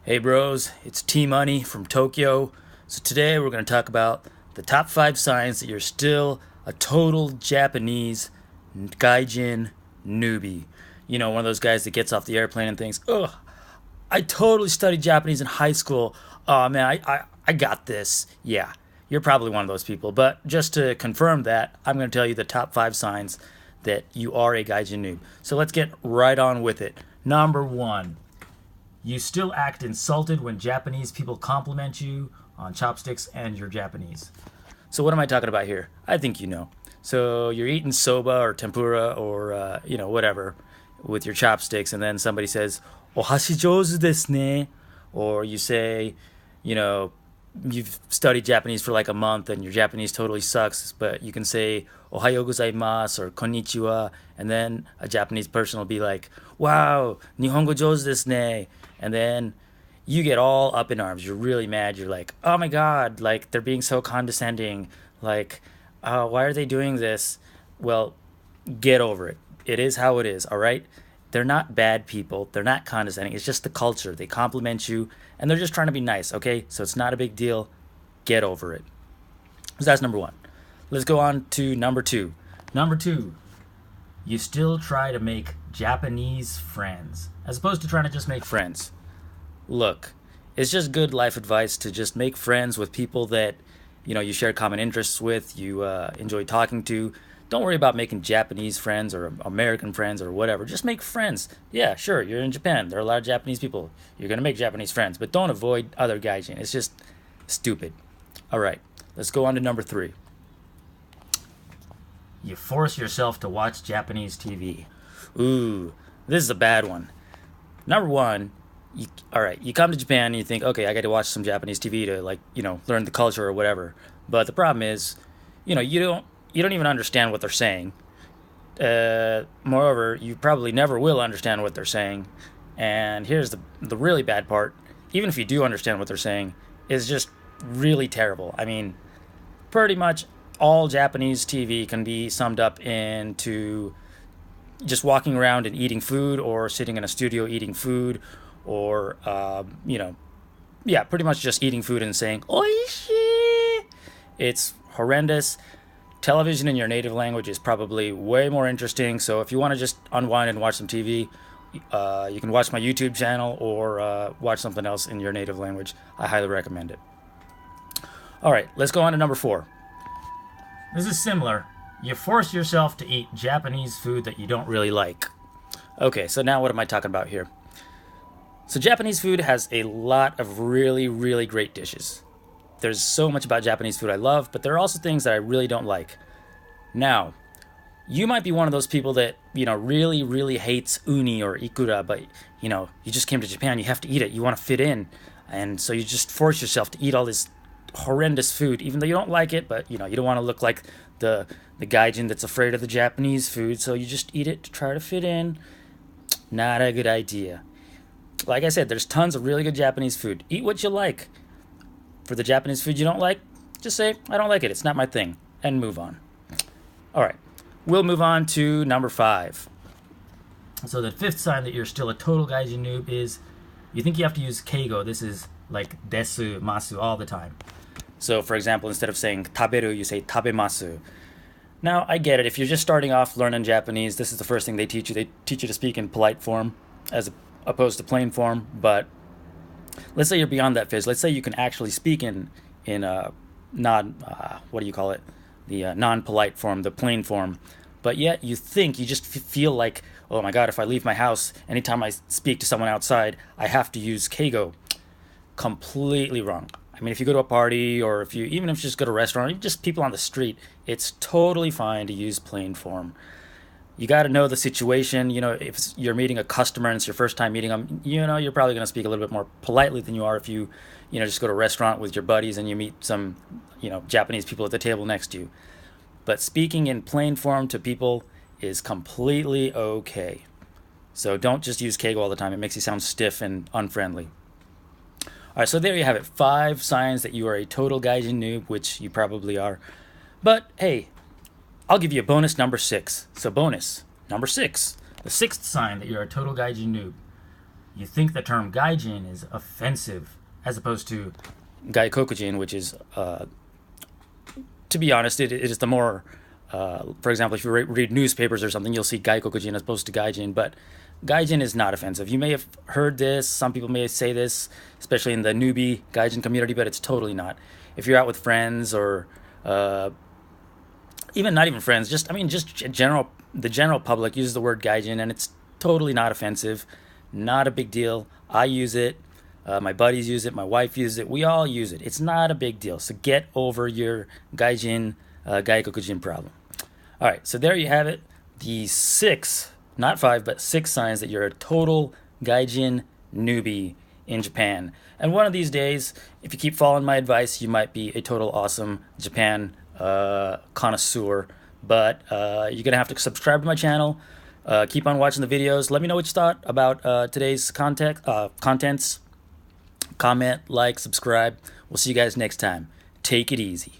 Hey bros, it's T Money from Tokyo. So today we're going to talk about the top 5 signs that you're still a total Japanese Gaijin newbie. You know, one of those guys that gets off the airplane and thinks, ugh, I totally studied Japanese in high school. Oh man, I got this. Yeah, you're probably one of those people. But just to confirm that, I'm going to tell you the top 5 signs that you are a Gaijin noob. So let's get right on with it. Number 1. You still act insulted when Japanese people compliment you on chopsticks and you're Japanese. So what am I talking about here? I think you know. So you're eating soba or tempura or whatever with your chopsticks, and then somebody says "ohashi jouzu desu ne," or you say, you know, you've studied Japanese for like a month and your Japanese totally sucks, but you can say "ohayo gozaimasu" or "konnichiwa," and then a Japanese person will be like, "Wow, nihongo jouzu desu ne." And then you get all up in arms. You're really mad. You're like, oh my God, like they're being so condescending. Like, why are they doing this? Well, get over it. It is how it is, all right? They're not bad people. They're not condescending. It's just the culture. They compliment you and they're just trying to be nice, okay? So it's not a big deal. Get over it. So that's number 1. Let's go on to number 2. Number 2. You still try to make Japanese friends as opposed to trying to just make friends. Look, it's just good life advice to just make friends with people that you share common interests with, you enjoy talking to. Don't worry about making Japanese friends or American friends or whatever. Just make friends. Yeah, sure, you're in Japan. There are a lot of Japanese people. You're going to make Japanese friends, but don't avoid other gaijin. It's just stupid. All right, let's go on to number 3. You force yourself to watch Japanese TV. Ooh, this is a bad one. Number 1, you come to Japan and you think, okay, I got to watch some Japanese TV to learn the culture or whatever. But the problem is, you don't even understand what they're saying. Moreover, you probably never will understand what they're saying. And here's the really bad part. Even if you do understand what they're saying, it's just really terrible. I mean, pretty much all Japanese TV can be summed up into just walking around and eating food, or sitting in a studio eating food, or pretty much just eating food and saying "oishi." It's horrendous. Television in your native language is probably way more interesting. So if you want to just unwind and watch some TV, you can watch my YouTube channel or watch something else in your native language. I highly recommend it. All right, let's go on to number 4. This is similar. You force yourself to eat Japanese food that you don't really like. Okay, so now what am I talking about here? So Japanese food has a lot of really, really great dishes. There's so much about Japanese food I love, but there are also things that I really don't like. Now, you might be one of those people that, really, really hates uni or ikura, but, you just came to Japan, you have to eat it, you want to fit in, and so you just force yourself to eat all this horrendous food, even though you don't like it, but, you don't want to look like the gaijin that's afraid of the Japanese food, so you just eat it to try to fit in. Not a good idea. Like I said, there's tons of really good Japanese food. Eat what you like. For the Japanese food you don't like, just say, I don't like it, it's not my thing, and move on. All right, we'll move on to number 5. So the 5th sign that you're still a total gaijin noob is you think you have to use keigo. This is like desu, masu all the time. So for example, instead of saying taberu, you say tabemasu. Now, I get it. If you're just starting off learning Japanese, this is the first thing they teach you. They teach you to speak in polite form as opposed to plain form. But let's say you're beyond that phase. Let's say you can actually speak in non-polite form, the plain form. But yet you just feel like, oh my God, if I leave my house, anytime I speak to someone outside, I have to use keigo. Completely wrong. I mean, if you go to a party, or even if you just go to a restaurant, even just people on the street, it's totally fine to use plain form. You got to know the situation. If you're meeting a customer and it's your first time meeting them, you're probably going to speak a little bit more politely than you are if you just go to a restaurant with your buddies and you meet some, Japanese people at the table next to you. But speaking in plain form to people is completely okay. So don't just use keigo all the time. It makes you sound stiff and unfriendly. All right, so there you have it. 5 signs that you are a total gaijin noob, which you probably are. But hey, I'll give you a bonus number 6. So bonus number 6, the 6th sign that you're a total gaijin noob. you think the term Gaijin is offensive as opposed to Gaikokujin, which is, to be honest, it is the more, for example, if you read newspapers or something, you'll see Gaikokujin as opposed to Gaijin, but Gaijin is not offensive. You may have heard this, some people may say this, especially in the newbie Gaijin community, but it's totally not. If you're out with friends or even not even friends, just the general public uses the word Gaijin, and it's totally not offensive, not a big deal. I use it. My buddies use it. My wife uses it. We all use it. It's not a big deal. So get over your Gaijin, Gaikokujin problem. All right, so there you have it. The 6, not 5, but 6 signs that you're a total Gaijin newbie in Japan. And one of these days, if you keep following my advice, you might be a total awesome Japan connoisseur. But you're going to have to subscribe to my channel. Keep on watching the videos. Let me know what you thought about today's contents. Comment, like, subscribe. We'll see you guys next time. Take it easy.